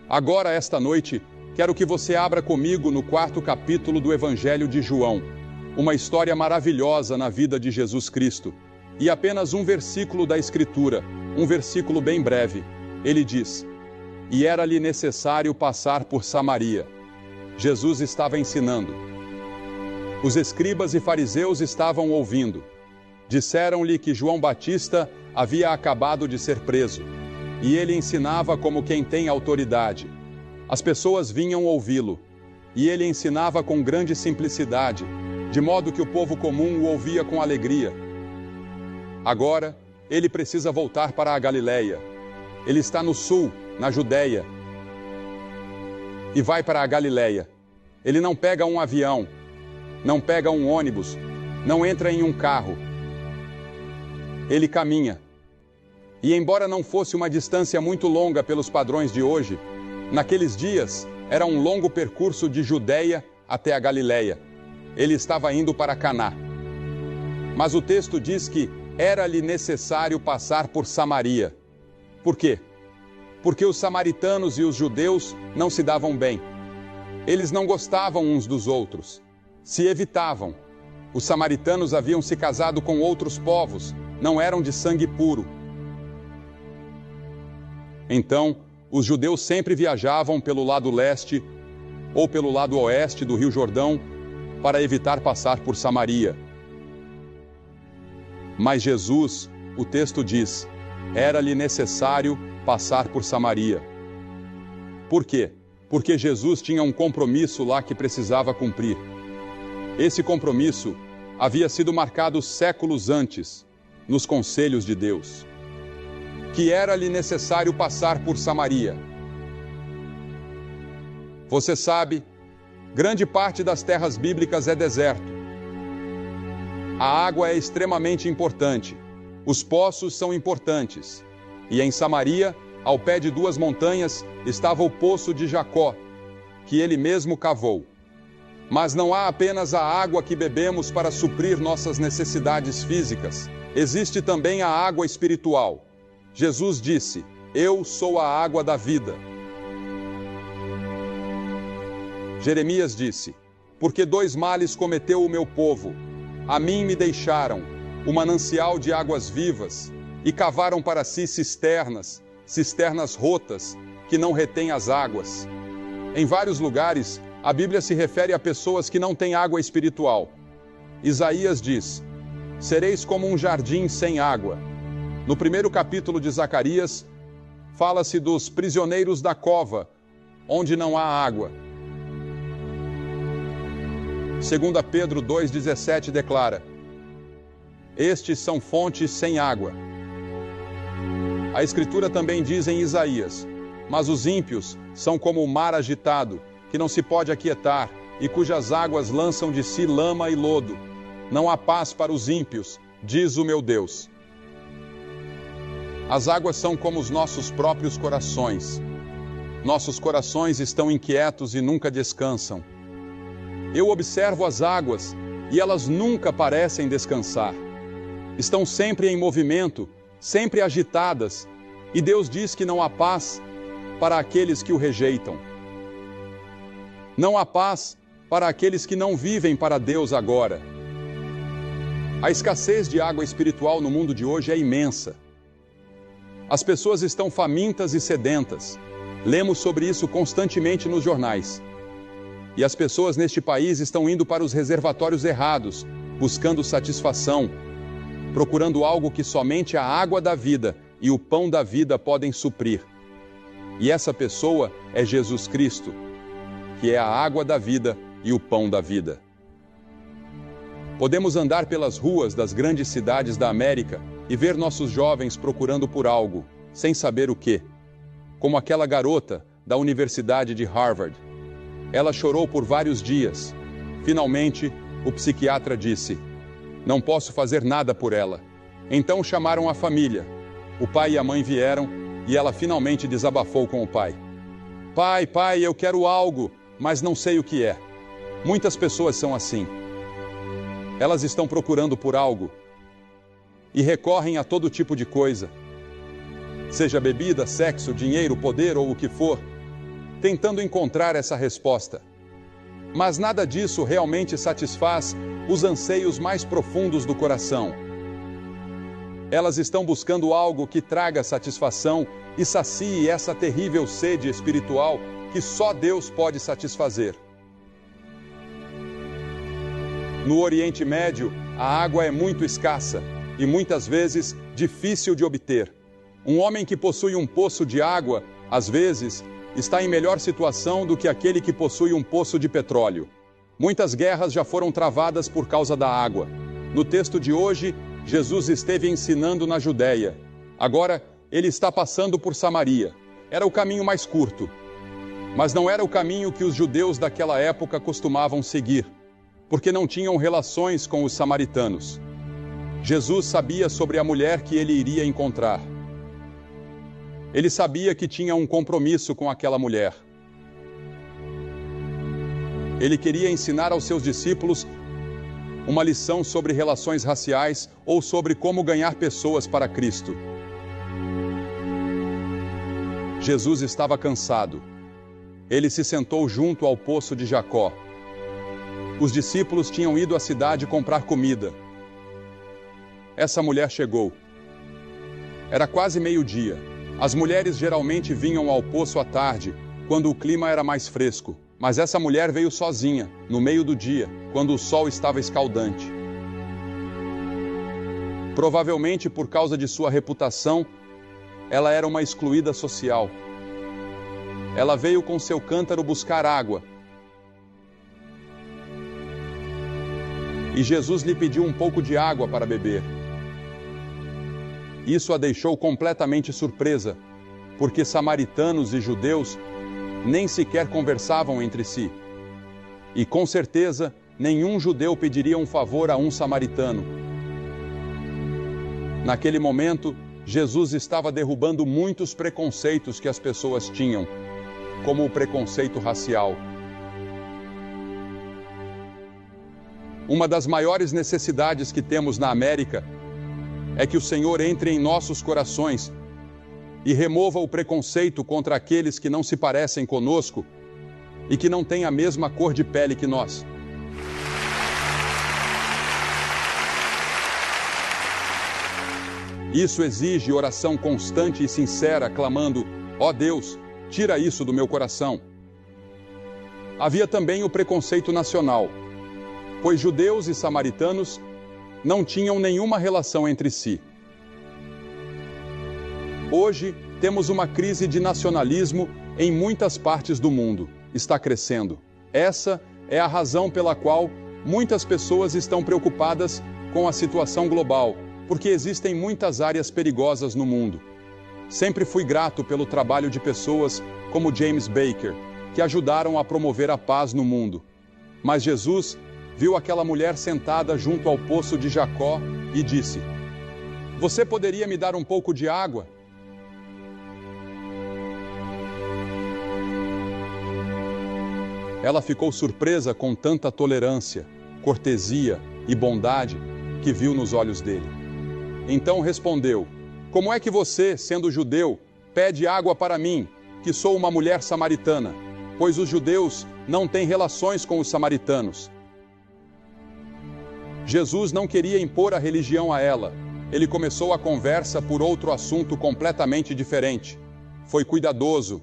Agora, esta noite, quero que você abra comigo no 4º capítulo do Evangelho de João, uma história maravilhosa na vida de Jesus Cristo. E apenas um versículo da Escritura, um versículo bem breve. Ele diz: "E era-lhe necessário passar por Samaria." Jesus estava ensinando. Os escribas e fariseus estavam ouvindo. Disseram-lhe que João Batista havia acabado de ser preso, e ele ensinava como quem tem autoridade. As pessoas vinham ouvi-lo, e ele ensinava com grande simplicidade, de modo que o povo comum o ouvia com alegria. Agora, ele precisa voltar para a Galileia. Ele está no sul, na Judeia, e vai para a Galileia. Ele não pega um avião, não pega um ônibus, não entra em um carro. Ele caminha. E embora não fosse uma distância muito longa pelos padrões de hoje, naqueles dias era um longo percurso de Judeia até a Galileia. Ele estava indo para Caná. Mas o texto diz que era-lhe necessário passar por Samaria. Por quê? Porque os samaritanos e os judeus não se davam bem. Eles não gostavam uns dos outros. Se evitavam. Os samaritanos haviam se casado com outros povos, não eram de sangue puro. Então, os judeus sempre viajavam pelo lado leste ou pelo lado oeste do Rio Jordão para evitar passar por Samaria. Mas Jesus, o texto diz, era-lhe necessário passar por Samaria. Por quê? Porque Jesus tinha um compromisso lá que precisava cumprir. Esse compromisso havia sido marcado séculos antes, nos conselhos de Deus, que era-lhe necessário passar por Samaria. Você sabe, grande parte das terras bíblicas é deserto. A água é extremamente importante, os poços são importantes. E em Samaria, ao pé de 2 montanhas, estava o poço de Jacó, que ele mesmo cavou. Mas não há apenas a água que bebemos para suprir nossas necessidades físicas. Existe também a água espiritual. Jesus disse: "Eu sou a água da vida." Jeremias disse: "Porque 2 males cometeu o meu povo. A mim me deixaram o manancial de águas vivas e cavaram para si cisternas rotas que não retêm as águas." Em vários lugares, a Bíblia se refere a pessoas que não têm água espiritual. Isaías diz: "Sereis como um jardim sem água." No 1º capítulo de Zacarias, fala-se dos prisioneiros da cova, onde não há água. 2 Pedro 2,17 declara: "Estes são fontes sem água." A Escritura também diz em Isaías: "Mas os ímpios são como o mar agitado, que não se pode aquietar, e cujas águas lançam de si lama e lodo. Não há paz para os ímpios, diz o meu Deus." As águas são como os nossos próprios corações. Nossos corações estão inquietos e nunca descansam. Eu observo as águas e elas nunca parecem descansar. Estão sempre em movimento, sempre agitadas, e Deus diz que não há paz para aqueles que o rejeitam. Não há paz para aqueles que não vivem para Deus agora. A escassez de água espiritual no mundo de hoje é imensa. As pessoas estão famintas e sedentas. Lemos sobre isso constantemente nos jornais. E as pessoas neste país estão indo para os reservatórios errados, buscando satisfação, procurando algo que somente a água da vida e o pão da vida podem suprir. E essa pessoa é Jesus Cristo, que é a água da vida e o pão da vida. Podemos andar pelas ruas das grandes cidades da América e ver nossos jovens procurando por algo, sem saber o quê. Como aquela garota da Universidade de Harvard. Ela chorou por vários dias. Finalmente, o psiquiatra disse: "Não posso fazer nada por ela." Então chamaram a família. O pai e a mãe vieram e ela finalmente desabafou com o pai. Pai, eu quero algo, mas não sei o que é." Muitas pessoas são assim. Elas estão procurando por algo e recorrem a todo tipo de coisa, seja bebida, sexo, dinheiro, poder ou o que for, tentando encontrar essa resposta. Mas nada disso realmente satisfaz os anseios mais profundos do coração. Elas estão buscando algo que traga satisfação e sacie essa terrível sede espiritual que só Deus pode satisfazer. No Oriente Médio, a água é muito escassa e muitas vezes difícil de obter. Um homem que possui um poço de água, às vezes, está em melhor situação do que aquele que possui um poço de petróleo. Muitas guerras já foram travadas por causa da água. No texto de hoje, Jesus esteve ensinando na Judéia. Agora, ele está passando por Samaria. Era o caminho mais curto. Mas não era o caminho que os judeus daquela época costumavam seguir, porque não tinham relações com os samaritanos. Jesus sabia sobre a mulher que ele iria encontrar. Ele sabia que tinha um compromisso com aquela mulher. Ele queria ensinar aos seus discípulos uma lição sobre relações raciais ou sobre como ganhar pessoas para Cristo. Jesus estava cansado. Ele se sentou junto ao poço de Jacó. Os discípulos tinham ido à cidade comprar comida. Essa mulher chegou. Era quase meio-dia. As mulheres geralmente vinham ao poço à tarde, quando o clima era mais fresco. Mas essa mulher veio sozinha, no meio do dia, quando o sol estava escaldante. Provavelmente por causa de sua reputação, ela era uma excluída social. Ela veio com seu cântaro buscar água. E Jesus lhe pediu um pouco de água para beber. Isso a deixou completamente surpresa, porque samaritanos e judeus nem sequer conversavam entre si. E com certeza, nenhum judeu pediria um favor a um samaritano. Naquele momento, Jesus estava derrubando muitos preconceitos que as pessoas tinham, como o preconceito racial. Uma das maiores necessidades que temos na América é que o Senhor entre em nossos corações e remova o preconceito contra aqueles que não se parecem conosco e que não têm a mesma cor de pele que nós. Isso exige oração constante e sincera, clamando: ó Deus, tira isso do meu coração. Havia também o preconceito nacional, pois judeus e samaritanos não tinham nenhuma relação entre si. Hoje, temos uma crise de nacionalismo em muitas partes do mundo. Está crescendo. Essa é a razão pela qual muitas pessoas estão preocupadas com a situação global, porque existem muitas áreas perigosas no mundo. Sempre fui grato pelo trabalho de pessoas como James Baker, que ajudaram a promover a paz no mundo. Mas Jesus viu aquela mulher sentada junto ao poço de Jacó e disse: você poderia me dar um pouco de água? Ela ficou surpresa com tanta tolerância, cortesia e bondade que viu nos olhos dele. Então respondeu: como é que você, sendo judeu, pede água para mim, que sou uma mulher samaritana? Pois os judeus não têm relações com os samaritanos. Jesus não queria impor a religião a ela. Ele começou a conversa por outro assunto completamente diferente. Foi cuidadoso,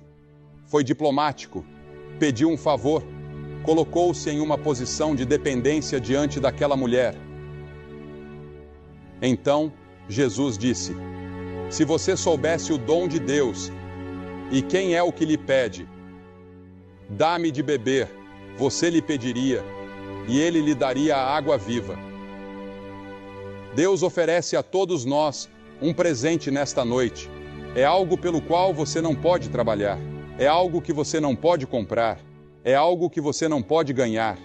foi diplomático, pediu um favor, colocou-se em uma posição de dependência diante daquela mulher. Então, Jesus disse: se você soubesse o dom de Deus e quem é o que lhe pede, dá-me de beber, você lhe pediria, e ele lhe daria a água viva. Deus oferece a todos nós um presente nesta noite. É algo pelo qual você não pode trabalhar. É algo que você não pode comprar. É algo que você não pode ganhar.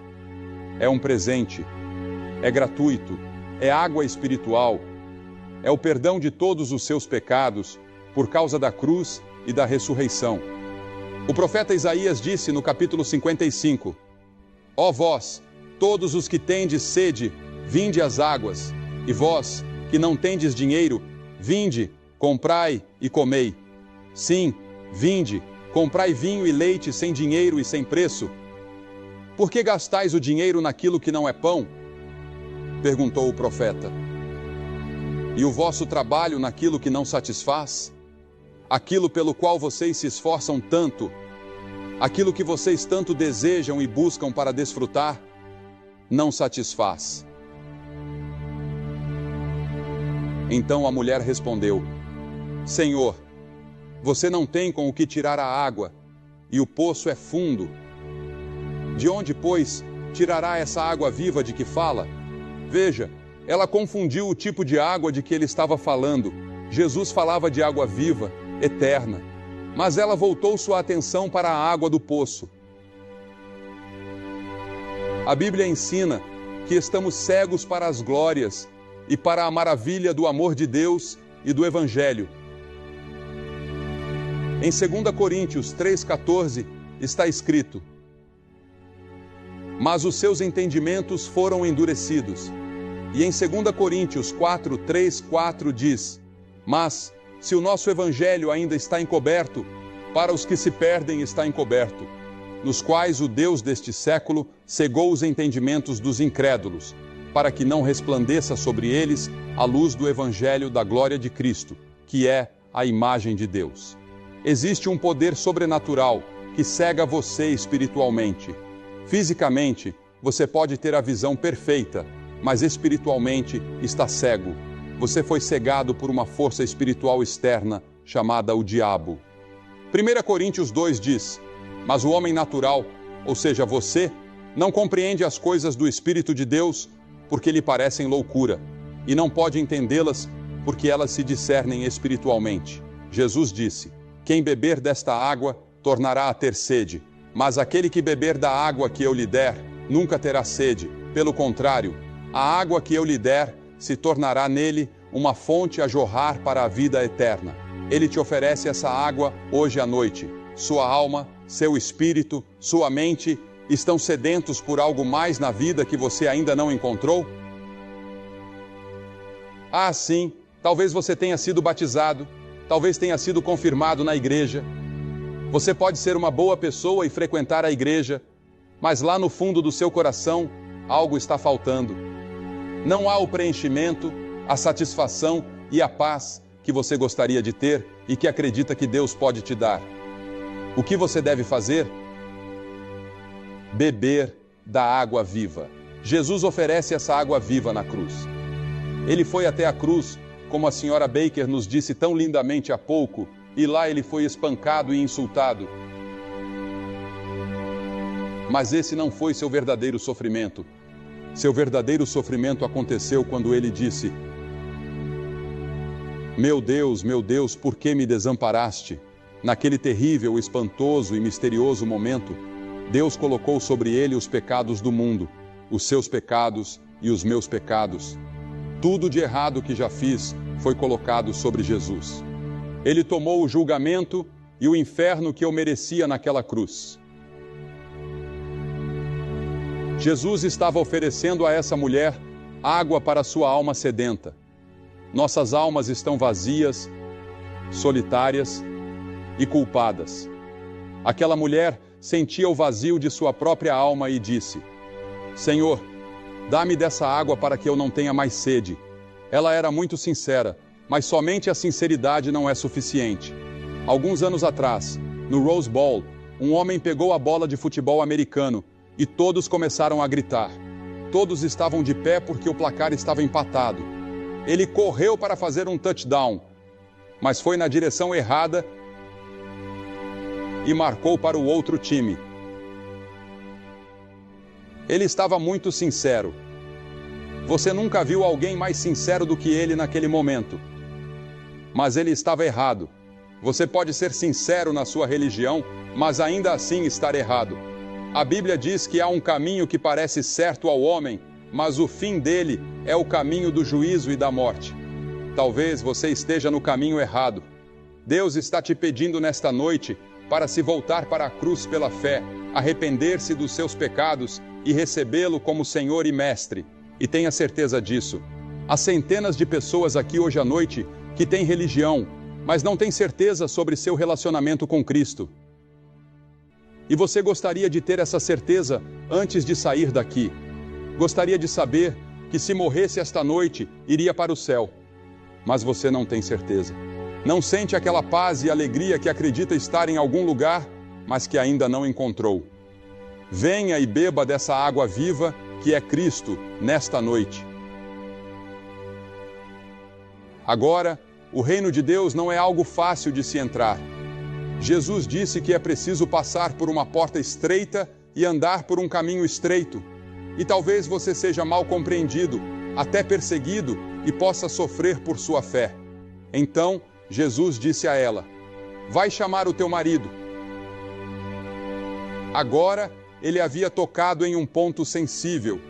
É um presente. É gratuito. É água espiritual. É o perdão de todos os seus pecados por causa da cruz e da ressurreição. O profeta Isaías disse no capítulo 55: ó vós, todos os que tendes sede, vinde às águas. E vós, que não tendes dinheiro, vinde, comprai e comei. Sim, vinde, Comprai vinho e leite sem dinheiro e sem preço. Por que gastais o dinheiro naquilo que não é pão? Perguntou o profeta. E o vosso trabalho naquilo que não satisfaz? Aquilo pelo qual vocês se esforçam tanto, aquilo que vocês tanto desejam e buscam para desfrutar, não satisfaz. Então a mulher respondeu: Senhor, você não tem com o que tirar a água, e o poço é fundo. De onde, pois, tirará essa água viva de que fala? Veja, ela confundiu o tipo de água de que ele estava falando. Jesus falava de água viva, eterna, mas ela voltou sua atenção para a água do poço. A Bíblia ensina que estamos cegos para as glórias e para a maravilha do amor de Deus e do Evangelho. Em 2 Coríntios 3,14 está escrito: mas os seus entendimentos foram endurecidos. E em 2 Coríntios 4 diz: mas se o nosso Evangelho ainda está encoberto, para os que se perdem está encoberto, nos quais o Deus deste século cegou os entendimentos dos incrédulos, para que não resplandeça sobre eles a luz do Evangelho da glória de Cristo, que é a imagem de Deus. Existe um poder sobrenatural que cega você espiritualmente. Fisicamente, você pode ter a visão perfeita, mas espiritualmente está cego. Você foi cegado por uma força espiritual externa chamada o diabo. 1 Coríntios 2 diz: mas o homem natural, ou seja, você, não compreende as coisas do Espírito de Deus porque lhe parecem loucura, e não pode entendê-las porque elas se discernem espiritualmente. Jesus disse: quem beber desta água tornará a ter sede, mas aquele que beber da água que eu lhe der nunca terá sede. Pelo contrário, a água que eu lhe der se tornará nele uma fonte a jorrar para a vida eterna. Ele te oferece essa água hoje à noite. Sua alma, seu espírito, sua mente estão sedentos por algo mais na vida que você ainda não encontrou? Ah, sim, talvez você tenha sido batizado, talvez tenha sido confirmado na igreja. Você pode ser uma boa pessoa e frequentar a igreja, mas lá no fundo do seu coração, algo está faltando. Não há o preenchimento, a satisfação e a paz que você gostaria de ter e que acredita que Deus pode te dar. O que você deve fazer? Beber da água viva. Jesus oferece essa água viva na cruz. Ele foi até a cruz, como a senhora Baker nos disse tão lindamente há pouco, e lá ele foi espancado e insultado. Mas esse não foi seu verdadeiro sofrimento. Seu verdadeiro sofrimento aconteceu quando ele disse: meu Deus, por que me desamparaste? Naquele terrível, espantoso e misterioso momento, Deus colocou sobre ele os pecados do mundo, os seus pecados e os meus pecados. Tudo de errado que já fiz foi colocado sobre Jesus. Ele tomou o julgamento e o inferno que eu merecia naquela cruz. Jesus estava oferecendo a essa mulher água para sua alma sedenta. Nossas almas estão vazias, solitárias e culpadas. Aquela mulher sentia o vazio de sua própria alma e disse: Senhor, dá-me dessa água para que eu não tenha mais sede. Ela era muito sincera, mas somente a sinceridade não é suficiente. Alguns anos atrás, no Rose Bowl, um homem pegou a bola de futebol americano e todos começaram a gritar. Todos estavam de pé porque o placar estava empatado. Ele correu para fazer um touchdown, mas foi na direção errada e marcou para o outro time. Ele estava muito sincero. Você nunca viu alguém mais sincero do que ele naquele momento. Mas ele estava errado. Você pode ser sincero na sua religião, mas ainda assim estar errado. A Bíblia diz que há um caminho que parece certo ao homem, mas o fim dele é o caminho do juízo e da morte. Talvez você esteja no caminho errado. Deus está te pedindo nesta noite para se voltar para a cruz pela fé, arrepender-se dos seus pecados e recebê-lo como Senhor e Mestre. E tenha certeza disso. Há centenas de pessoas aqui hoje à noite que têm religião, mas não têm certeza sobre seu relacionamento com Cristo. E você gostaria de ter essa certeza antes de sair daqui. Gostaria de saber que se morresse esta noite, iria para o céu. Mas você não tem certeza. Não sente aquela paz e alegria que acredita estar em algum lugar, mas que ainda não encontrou. Venha e beba dessa água viva que é Cristo nesta noite. Agora, o reino de Deus não é algo fácil de se entrar. Jesus disse que é preciso passar por uma porta estreita e andar por um caminho estreito. E talvez você seja mal compreendido, até perseguido e possa sofrer por sua fé. Então, Jesus disse a ela: vai chamar o teu marido. Agora, ele havia tocado em um ponto sensível.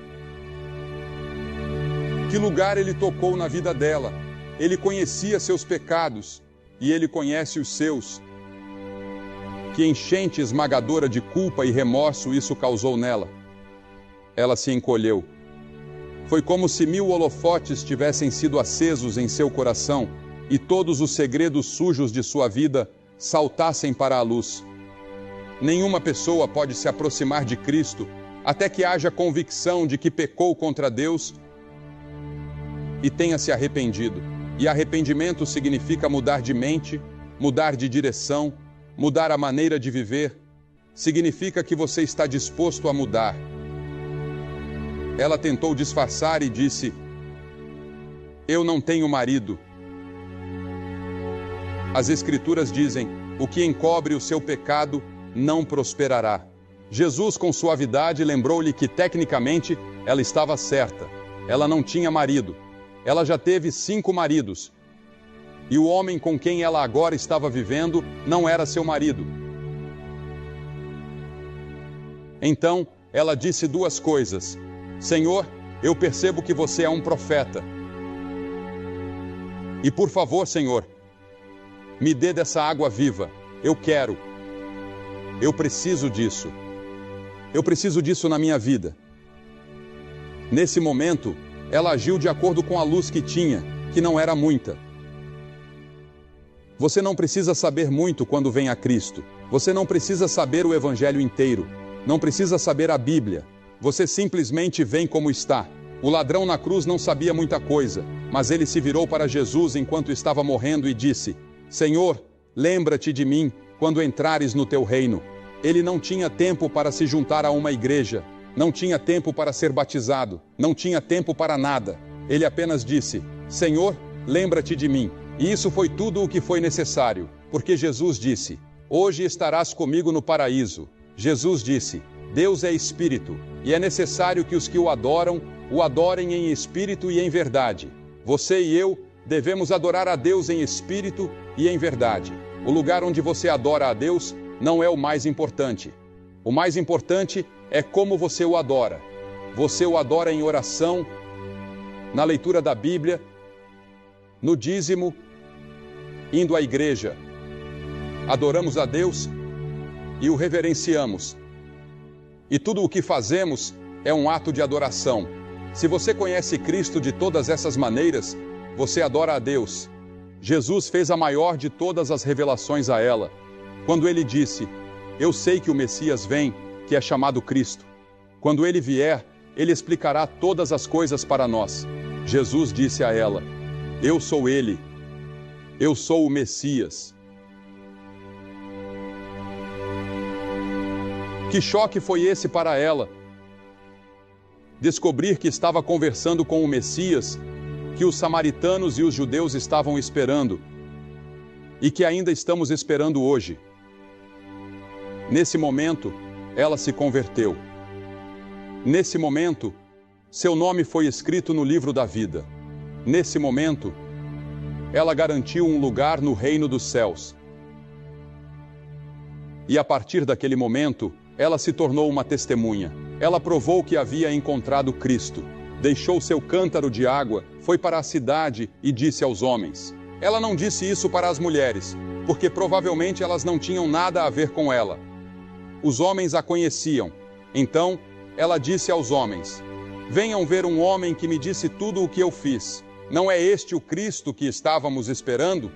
Que lugar ele tocou na vida dela? Ele conhecia seus pecados e ele conhece os seus. Que enchente esmagadora de culpa e remorso isso causou nela. Ela se encolheu. Foi como se 1000 holofotes tivessem sido acesos em seu coração e todos os segredos sujos de sua vida saltassem para a luz. Nenhuma pessoa pode se aproximar de Cristo até que haja convicção de que pecou contra Deus e tenha se arrependido. E arrependimento significa mudar de mente, mudar de direção, mudar a maneira de viver. Significa que você está disposto a mudar. Ela tentou disfarçar e disse: eu não tenho marido. As Escrituras dizem: o que encobre o seu pecado não prosperará. Jesus, com suavidade, lembrou-lhe que, tecnicamente, ela estava certa. Ela não tinha marido. Ela já teve 5 maridos. E o homem com quem ela agora estava vivendo não era seu marido. Então, ela disse 2 coisas. Senhor, eu percebo que você é um profeta. E por favor, Senhor, me dê dessa água viva. Eu quero. Eu preciso disso. Eu preciso disso na minha vida. Nesse momento, ela agiu de acordo com a luz que tinha, que não era muita. Você não precisa saber muito quando vem a Cristo. Você não precisa saber o Evangelho inteiro. Não precisa saber a Bíblia. Você simplesmente vem como está. O ladrão na cruz não sabia muita coisa, mas ele se virou para Jesus enquanto estava morrendo e disse: Senhor, lembra-te de mim quando entrares no teu reino. Ele não tinha tempo para se juntar a uma igreja. Não tinha tempo para ser batizado, não tinha tempo para nada. Ele apenas disse: Senhor, lembra-te de mim. E isso foi tudo o que foi necessário, porque Jesus disse: hoje estarás comigo no paraíso. Jesus disse: Deus é espírito, e é necessário que os que o adorem em espírito e em verdade. Você e eu devemos adorar a Deus em espírito e em verdade. O lugar onde você adora a Deus não é o mais importante. O mais importante é como você o adora. Você o adora em oração, na leitura da Bíblia, no dízimo, indo à igreja. Adoramos a Deus e o reverenciamos. E tudo o que fazemos é um ato de adoração. Se você conhece Cristo de todas essas maneiras, você adora a Deus. Jesus fez a maior de todas as revelações a ela, quando ele disse: eu sei que o Messias vem, que é chamado Cristo. Quando ele vier, ele explicará todas as coisas para nós. Jesus disse a ela: eu sou ele. Eu sou o Messias. Que choque foi esse para ela? Descobrir que estava conversando com o Messias, que os samaritanos e os judeus estavam esperando, e que ainda estamos esperando hoje. Nesse momento, ela se converteu. Nesse momento, seu nome foi escrito no livro da vida. Nesse momento, ela garantiu um lugar no reino dos céus. E a partir daquele momento, ela se tornou uma testemunha. Ela provou que havia encontrado Cristo. Deixou seu cântaro de água, foi para a cidade e disse aos homens. Ela não disse isso para as mulheres, porque provavelmente elas não tinham nada a ver com ela. Os homens a conheciam. Então, ela disse aos homens: venham ver um homem que me disse tudo o que eu fiz. Não é este o Cristo que estávamos esperando?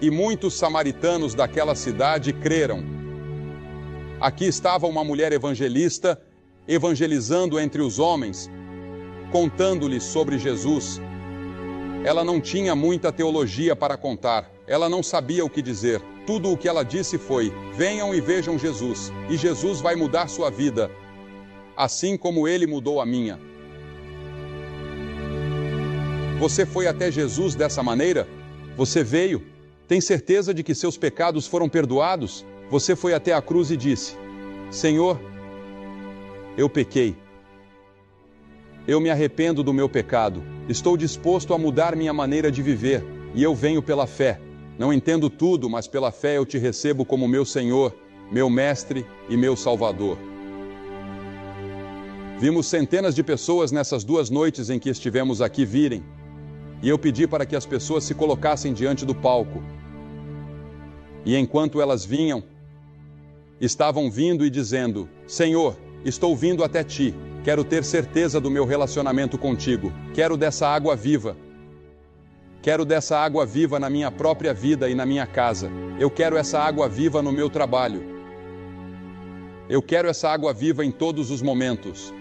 E muitos samaritanos daquela cidade creram. Aqui estava uma mulher evangelista, evangelizando entre os homens, contando-lhes sobre Jesus. Ela não tinha muita teologia para contar, ela não sabia o que dizer. Tudo o que ela disse foi: venham e vejam Jesus, e Jesus vai mudar sua vida, assim como ele mudou a minha. Você foi até Jesus dessa maneira? Você veio? Tem certeza de que seus pecados foram perdoados? Você foi até a cruz e disse: Senhor, eu pequei. Eu me arrependo do meu pecado. Estou disposto a mudar minha maneira de viver, e eu venho pela fé. Não entendo tudo, mas pela fé eu te recebo como meu Senhor, meu Mestre e meu Salvador. Vimos centenas de pessoas nessas 2 noites em que estivemos aqui virem, e eu pedi para que as pessoas se colocassem diante do palco. E enquanto elas vinham, estavam vindo e dizendo: Senhor, estou vindo até ti, quero ter certeza do meu relacionamento contigo, quero dessa água viva. Quero dessa água viva na minha própria vida e na minha casa. Eu quero essa água viva no meu trabalho. Eu quero essa água viva em todos os momentos.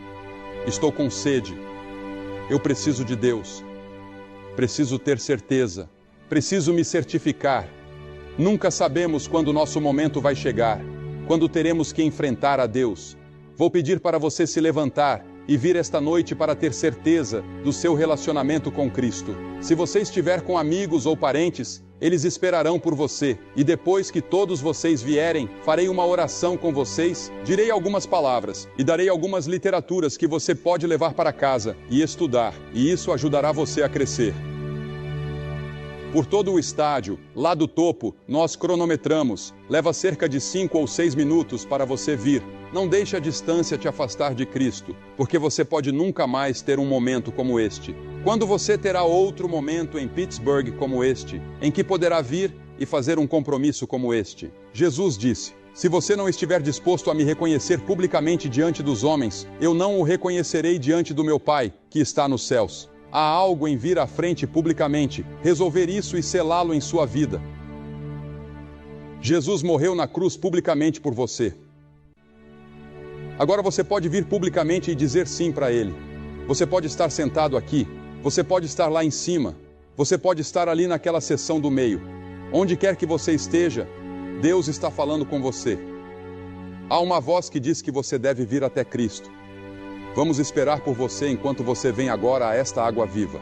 Estou com sede. Eu preciso de Deus. Preciso ter certeza. Preciso me certificar. Nunca sabemos quando o nosso momento vai chegar, quando teremos que enfrentar a Deus. Vou pedir para você se levantar e vir esta noite para ter certeza do seu relacionamento com Cristo. Se você estiver com amigos ou parentes, eles esperarão por você. E depois que todos vocês vierem, farei uma oração com vocês, direi algumas palavras e darei algumas literaturas que você pode levar para casa e estudar, e isso ajudará você a crescer. Por todo o estádio, lá do topo, nós cronometramos. Leva cerca de 5 ou 6 minutos para você vir. Não deixe a distância te afastar de Cristo, porque você pode nunca mais ter um momento como este. Quando você terá outro momento em Pittsburgh como este, em que poderá vir e fazer um compromisso como este? Jesus disse: se você não estiver disposto a me reconhecer publicamente diante dos homens, eu não o reconhecerei diante do meu Pai, que está nos céus. Há algo em vir à frente publicamente, resolver isso e selá-lo em sua vida. Jesus morreu na cruz publicamente por você. Agora você pode vir publicamente e dizer sim para Ele. Você pode estar sentado aqui, você pode estar lá em cima, você pode estar ali naquela seção do meio. Onde quer que você esteja, Deus está falando com você. Há uma voz que diz que você deve vir até Cristo. Vamos esperar por você enquanto você vem agora a esta água viva.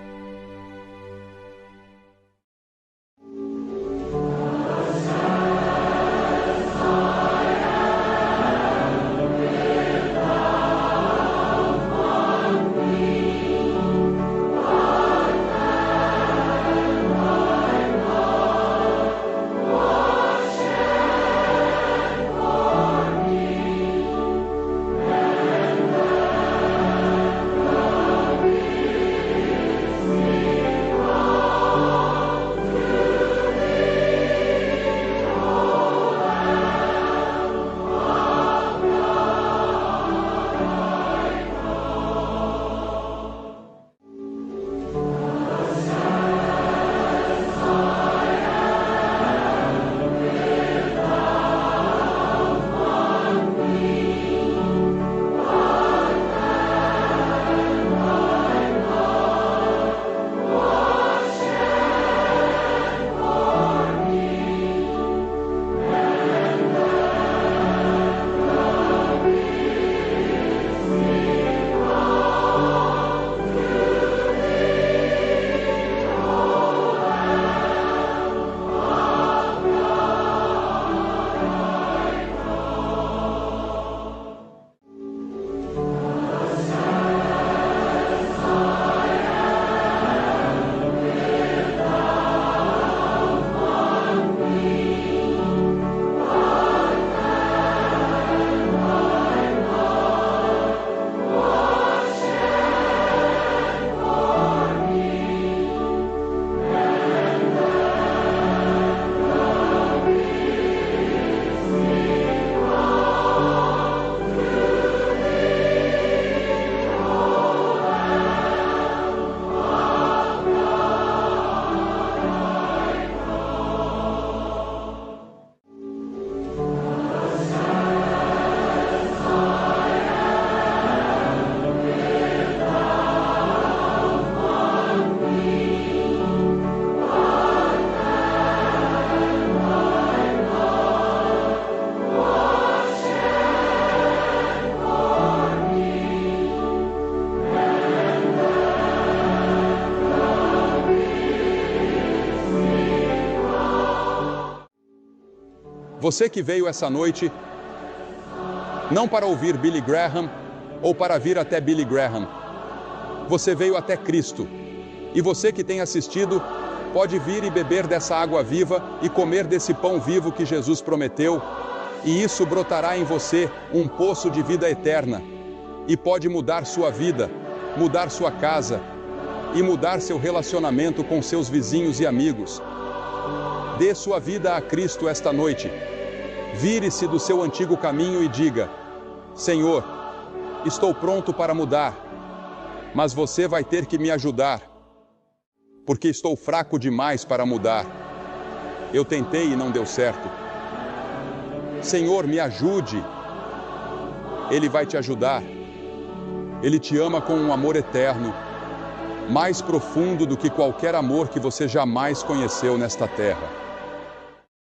Você que veio essa noite não para ouvir Billy Graham ou para vir até Billy Graham. Você veio até Cristo. E você que tem assistido pode vir e beber dessa água viva e comer desse pão vivo que Jesus prometeu, e isso brotará em você um poço de vida eterna. E pode mudar sua vida, mudar sua casa e mudar seu relacionamento com seus vizinhos e amigos. Dê sua vida a Cristo esta noite. Vire-se do seu antigo caminho e diga: Senhor, estou pronto para mudar, mas você vai ter que me ajudar, porque estou fraco demais para mudar. Eu tentei e não deu certo. Senhor, me ajude. Ele vai te ajudar. Ele te ama com um amor eterno, mais profundo do que qualquer amor que você jamais conheceu nesta terra.